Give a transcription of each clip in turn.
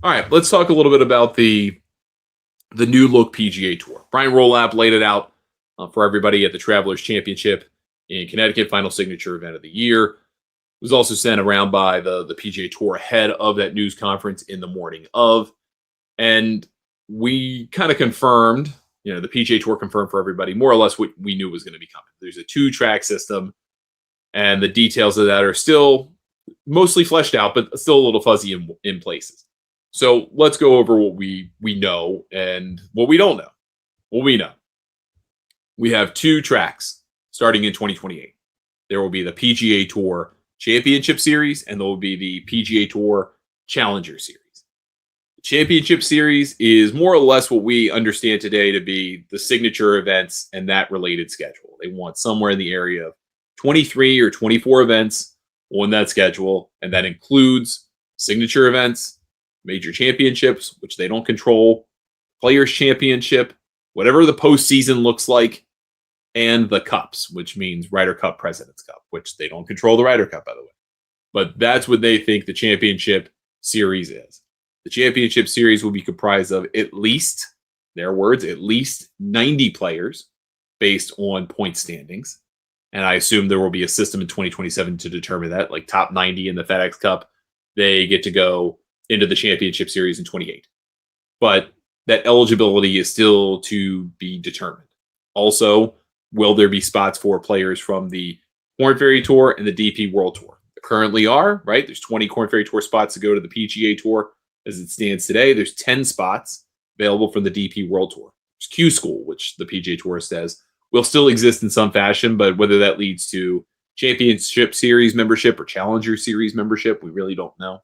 All right, let's talk a little bit about the new look PGA Tour. Brian Rolap laid it out for everybody at the Travelers Championship in Connecticut, final signature event of the year. It was also sent around by the PGA Tour ahead of that news conference in the morning of. And we kind of confirmed, the PGA Tour confirmed for everybody more or less what we knew was going to be coming. There's a 2-track system, and the details of that are still mostly fleshed out, but still a little fuzzy in places. So let's go over what we know and what we don't know. What we know. We have 2 tracks starting in 2028. There will be the PGA Tour Championship Series, and there will be the PGA Tour Challenger Series. The Championship Series is more or less what we understand today to be the signature events and that related schedule. They want somewhere in the area of 23 or 24 events on that schedule, and that includes signature events, major championships, which they don't control, Players Championship, whatever the postseason looks like, and the Cups, which means Ryder Cup, President's Cup, which they don't control the Ryder Cup, by the way. But that's what they think the Championship Series is. The Championship Series will be comprised of at least, their words, at least 90 players based on point standings. And I assume there will be a system in 2027 to determine that, like top 90 in the FedEx Cup, they get to go into the Championship Series in 28. But that eligibility is still to be determined. Also, will there be spots for players from the Korn Ferry Tour and the DP World Tour? There currently are, right? There's 20 Korn Ferry Tour spots to go to the PGA Tour. As it stands today, there's 10 spots available from the DP World Tour. There's Q School, which the PGA Tour says will still exist in some fashion, but whether that leads to Championship Series membership or Challenger Series membership, we really don't know.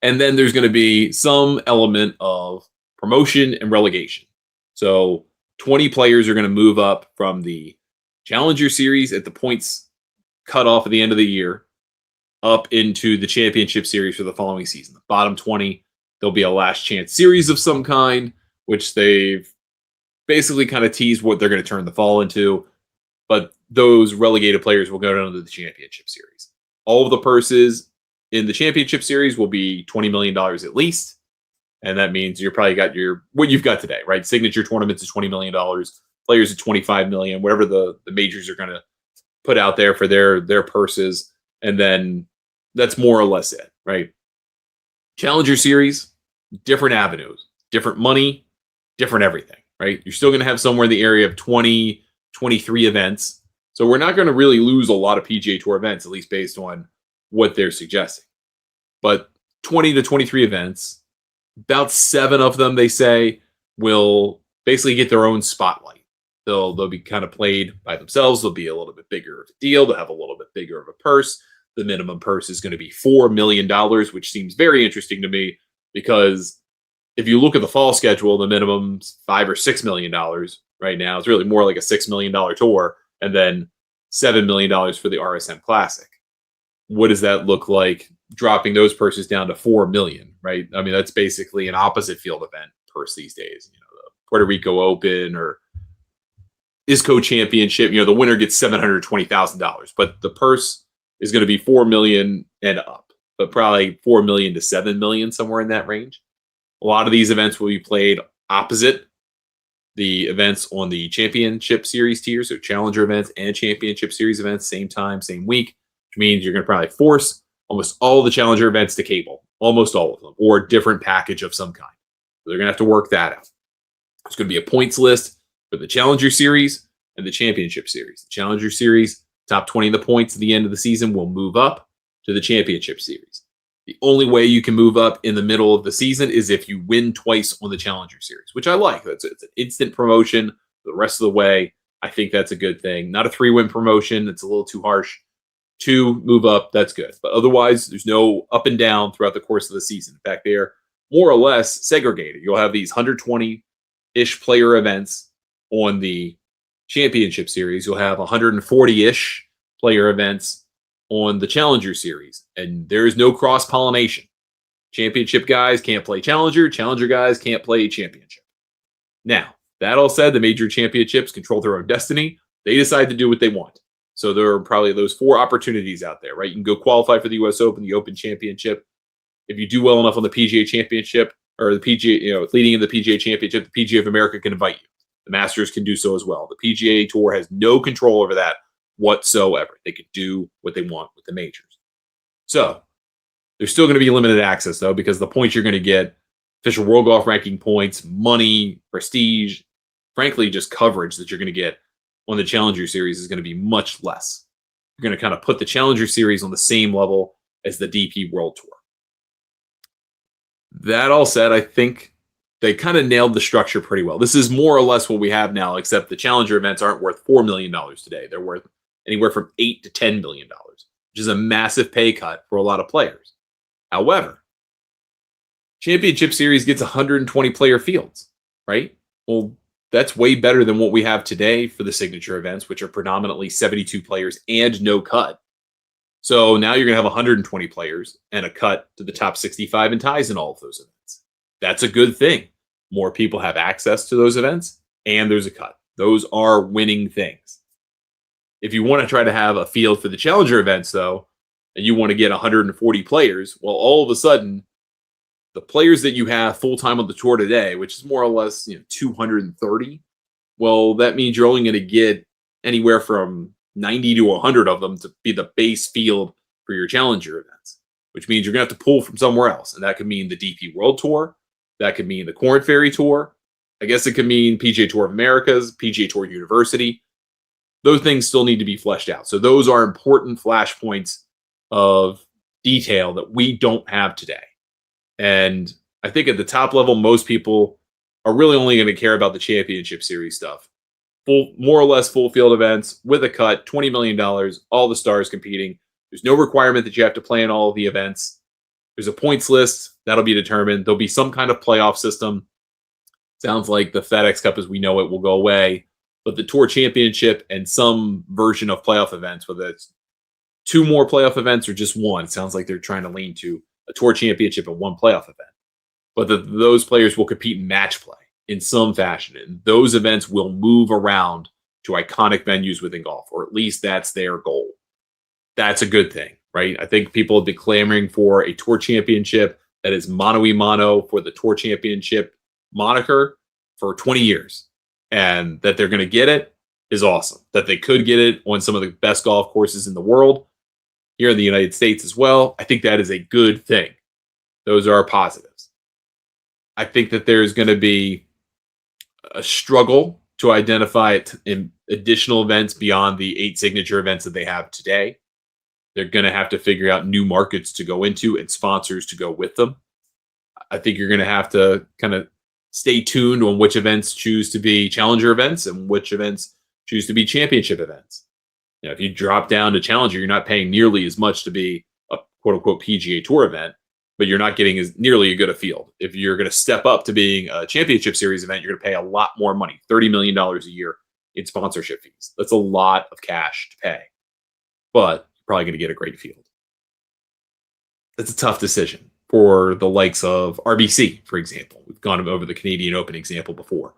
And then there's going to be some element of promotion and relegation. So 20 players are going to move up from the Challenger Series at the points cut off at the end of the year up into the Championship Series for the following season. The bottom 20, there'll be a last chance series of some kind, which they've basically kind of teased what they're going to turn the fall into. But those relegated players will go down to the Championship Series. All of the purses in the Championship Series will be $20 million at least. And that means you're probably got what you've got today, right? Signature tournaments is $20 million, players at $25 million, whatever the majors are going to put out there for their purses. And then that's more or less it, right? Challenger Series, different avenues, different money, different everything, right? You're still going to have somewhere in the area of 20, 23 events. So we're not going to really lose a lot of PGA Tour events, at least based on what they're suggesting. But 20 to 23 events, about 7 of them, they say, will basically get their own spotlight. They'll be kind of played by themselves. They'll be a little bit bigger of a deal. They'll have a little bit bigger of a purse. The minimum purse is going to be $4 million, which seems very interesting to me because if you look at the fall schedule, the minimum's $5 or $6 million right now. It's really more like a $6 million tour, and then $7 million for the RSM Classic. What does that look like dropping those purses down to $4 million, right? I mean, that's basically an opposite field event purse these days. The Puerto Rico Open or ISCO Championship, the winner gets $720,000, but the purse is going to be $4 million and up, but probably $4 million to $7 million, somewhere in that range. A lot of these events will be played opposite the events on the Championship Series tier, so Challenger events and Championship Series events, same time, same week, which means you're going to probably force almost all the Challenger events to cable, almost all of them, or a different package of some kind. So they're going to have to work that out. There's going to be a points list for the Challenger Series and the Championship Series. The Challenger Series, top 20 of the points at the end of the season will move up to the Championship Series. The only way you can move up in the middle of the season is if you win twice on the Challenger Series, which I like. It's an instant promotion the rest of the way. I think that's a good thing. Not a 3-win promotion. It's a little too harsh. 2 move up, that's good. But otherwise, there's no up and down throughout the course of the season. In fact, they're more or less segregated. You'll have these 120-ish player events on the Championship Series. You'll have 140-ish player events on the Challenger Series, and there is no cross-pollination. Championship guys can't play Challenger. Challenger guys can't play Championship. Now, that all said, the major championships control their own destiny. They decide to do what they want. So there are probably those 4 opportunities out there, right? You can go qualify for the U.S. Open, the Open Championship. if you do well enough on the PGA Championship or the PGA, leading in the PGA Championship, the PGA of America can invite you. The Masters can do so as well. The PGA Tour has no control over that whatsoever. They could do what they want with the majors. So there's still going to be limited access, though, because the points you're going to get, official World Golf Ranking points, money, prestige, frankly, just coverage that you're going to get on the Challenger Series is going to be much less. You're going to kind of put the Challenger Series on the same level as the DP World Tour. That all said, I think they kind of nailed the structure pretty well. This is more or less what we have now, except the Challenger events aren't worth $4 million today. They're worth anywhere from $8 to $10 million, which is a massive pay cut for a lot of players. However, Championship Series gets 120 player fields, right? Well, that's way better than what we have today for the signature events, which are predominantly 72 players and no cut. So now you're going to have 120 players and a cut to the top 65 and ties in all of those events. That's a good thing. More people have access to those events and there's a cut. Those are winning things. If you want to try to have a field for the Challenger events, though, and you want to get 140 players, well, all of a sudden, the players that you have full-time on the tour today, which is more or less 230, well, that means you're only going to get anywhere from 90 to 100 of them to be the base field for your Challenger events, which means you're going to have to pull from somewhere else. And that could mean the DP World Tour. That could mean the Korn Ferry Tour. I guess it could mean PGA Tour of Americas, PGA Tour University. Those things still need to be fleshed out. So those are important flashpoints of detail that we don't have today. And I think at the top level, most people are really only going to care about the Championship Series stuff. More or less full field events with a cut, $20 million, all the stars competing. There's no requirement that you have to play in all of the events. There's a points list that'll be determined. There'll be some kind of playoff system. Sounds like the FedEx Cup as we know it will go away. But the Tour Championship and some version of playoff events, whether it's 2 more playoff events or just one, it sounds like they're trying to lean to a Tour Championship and 1 playoff event. But those players will compete in match play in some fashion. And those events will move around to iconic venues within golf, or at least that's their goal. That's a good thing, right? I think people have been clamoring for a Tour Championship that is mano-a-mano for the Tour Championship moniker for 20 years. And that they're going to get it is awesome. That they could get it on some of the best golf courses in the world, here in the United States as well. I think that is a good thing. Those are positives. I think that there's going to be a struggle to identify in additional events beyond the 8 signature events that they have today. They're going to have to figure out new markets to go into and sponsors to go with them. I think you're going to have to kind of stay tuned on which events choose to be Challenger events and which events choose to be Championship events. If you drop down to Challenger, you're not paying nearly as much to be a quote-unquote PGA Tour event, but you're not getting as nearly a good a field. If you're going to step up to being a Championship Series event, you're going to pay a lot more money, $30 million a year in sponsorship fees. That's a lot of cash to pay, but you're probably going to get a great field. That's a tough decision for the likes of RBC, for example. We've gone over the Canadian Open example before.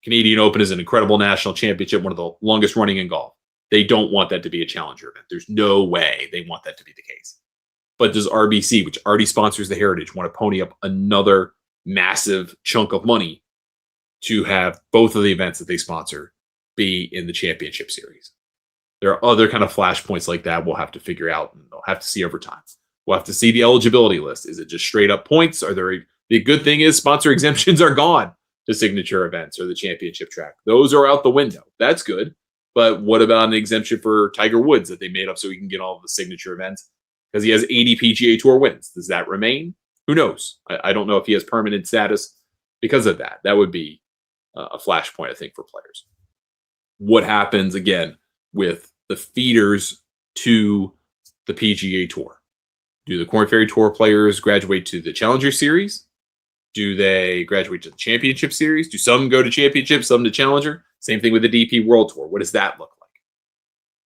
Canadian Open is an incredible national championship, one of the longest running in golf. They don't want that to be a Challenger event. There's no way they want that to be the case. But does RBC, which already sponsors the Heritage, want to pony up another massive chunk of money to have both of the events that they sponsor be in the Championship Series? There are other kind of flashpoints like that we'll have to figure out, and they'll have to see over time. We'll have to see the eligibility list. Is it just straight up points? The good thing is sponsor exemptions are gone to signature events or the championship track. Those are out the window. That's good. But what about an exemption for Tiger Woods that they made up so he can get all of the signature events? Because he has 80 PGA Tour wins. Does that remain? Who knows? I don't know if he has permanent status because of that. That would be a flashpoint, I think, for players. What happens, again, with the feeders to the PGA Tour? Do the Korn Ferry Tour players graduate to the Challenger Series? Do they graduate to the Championship Series? Do some go to Championship, some to Challenger? Same thing with the DP World Tour. What does that look like?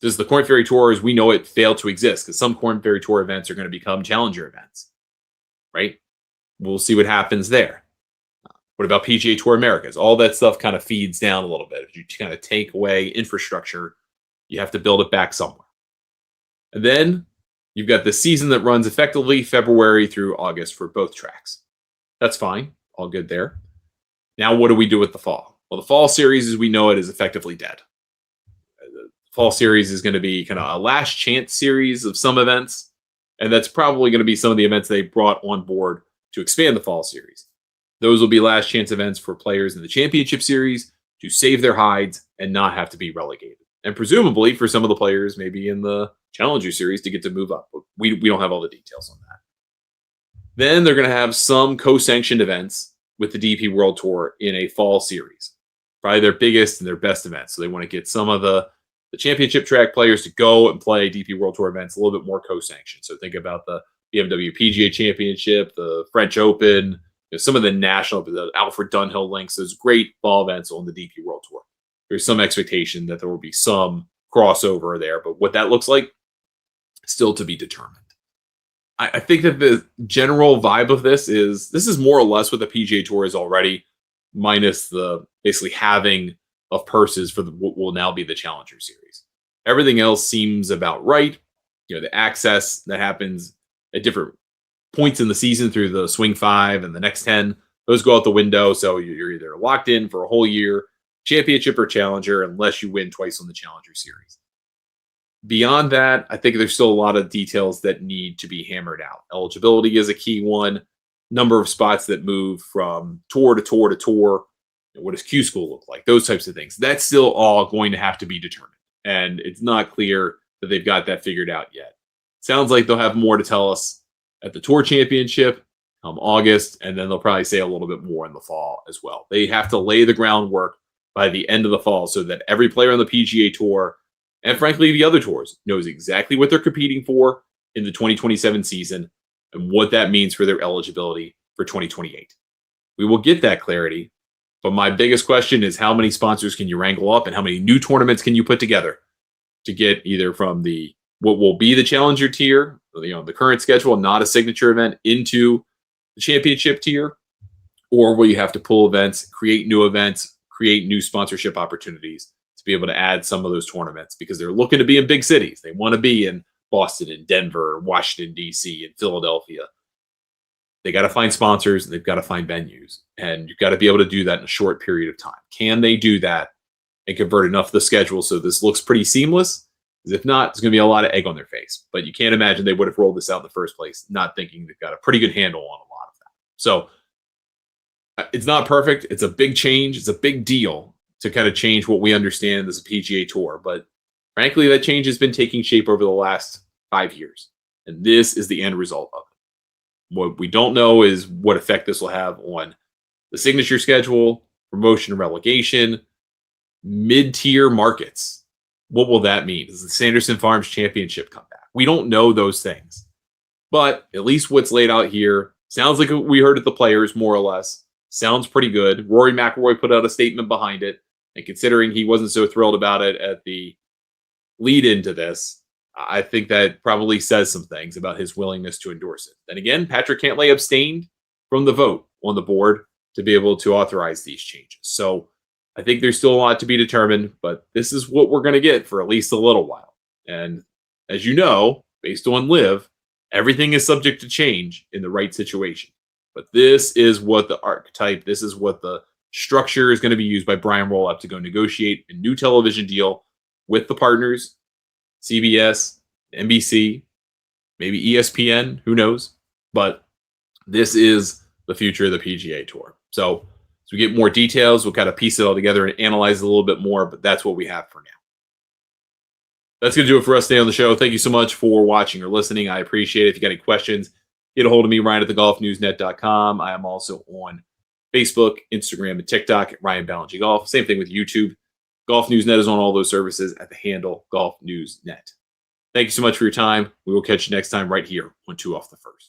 Does the Korn Ferry Tour, as we know it, fail to exist? Because some Korn Ferry Tour events are going to become Challenger events, right? We'll see what happens there. What about PGA Tour Americas? All that stuff kind of feeds down a little bit. If you kind of take away infrastructure, you have to build it back somewhere. And then You've got the season that runs effectively February through August for both tracks. That's fine. All good there. Now, what do we do with the fall? Well, the fall series, as we know it, is effectively dead. The fall series is going to be kind of a last chance series of some events, and that's probably going to be some of the events they brought on board to expand the fall series. Those will be last chance events for players in the championship series to save their hides and not have to be relegated. And presumably for some of the players, maybe in the Challenger series, to get to move up. But we don't have all the details on that. Then they're going to have some co-sanctioned events with the DP World Tour in a fall series. Probably their biggest and their best events. So they want to get some of the championship track players to go and play DP World Tour events a little bit more co-sanctioned. So think about the BMW PGA Championship, the French Open, some of the national, the Alfred Dunhill links, those great fall events on the DP World Tour. There's some expectation that there will be some crossover there, but what that looks like, still to be determined. I think that the general vibe of this is more or less what the PGA Tour is already, minus the basically having of purses for what will now be the Challenger Series. Everything else seems about right. The access that happens at different points in the season through the Swing 5 and the next 10, those go out the window. So you're either locked in for a whole year, championship or challenger, unless you win twice on the Challenger Series. Beyond that, I think there's still a lot of details that need to be hammered out. Eligibility is a key one. Number of spots that move from tour to tour to tour. What does Q School look like? Those types of things. That's still all going to have to be determined. And it's not clear that they've got that figured out yet. Sounds like they'll have more to tell us at the Tour Championship come August, and then they'll probably say a little bit more in the fall as well. They have to lay the groundwork by the end of the fall so that every player on the PGA Tour, and frankly the other tours, knows exactly what they're competing for in the 2027 season and what that means for their eligibility for 2028. We will get that clarity, but my biggest question is how many sponsors can you wrangle up and how many new tournaments can you put together to get either from the what will be the Challenger tier, the current schedule, not a signature event, into the championship tier, or will you have to pull events, create new sponsorship opportunities to be able to add some of those tournaments because they're looking to be in big cities. They want to be in Boston and Denver, Washington, D.C., and Philadelphia. They got to find sponsors and they've got to find venues. And you've got to be able to do that in a short period of time. Can they do that and convert enough of the schedule so this looks pretty seamless? Because if not, there's going to be a lot of egg on their face. But you can't imagine they would have rolled this out in the first place, not thinking they've got a pretty good handle on a lot of that. So it's not perfect. It's a big change. It's a big deal to kind of change what we understand as a PGA Tour. But frankly, that change has been taking shape over the last 5 years. And this is the end result of it. What we don't know is what effect this will have on the signature schedule, promotion and relegation, mid-tier markets. What will that mean? Does the Sanderson Farms Championship come back? We don't know those things. But at least what's laid out here sounds like we heard at the players, more or less. Sounds pretty good. Rory McIlroy put out a statement behind it. And considering he wasn't so thrilled about it at the lead into this, I think that probably says some things about his willingness to endorse it. Then again, Patrick Cantlay abstained from the vote on the board to be able to authorize these changes. So I think there's still a lot to be determined, but this is what we're going to get for at least a little while. And as you know, based on LIV, everything is subject to change in the right situation. But this is what the archetype, this is what the structure is going to be used by Brian Roloff to go negotiate a new television deal with the partners, CBS, NBC, maybe ESPN, who knows? But this is the future of the PGA Tour. So as we get more details, we'll kind of piece it all together and analyze it a little bit more, but that's what we have for now. That's going to do it for us today on the show. Thank you so much for watching or listening. I appreciate it. If you got any questions, get a hold of me, Ryan at thegolfnewsnet.com. I am also on Facebook, Instagram, and TikTok at Ryan Ballengee Golf. Same thing with YouTube. Golf Newsnet is on all those services at the handle Golf Newsnet. Thank you so much for your time. We will catch you next time right here on Two Off the First.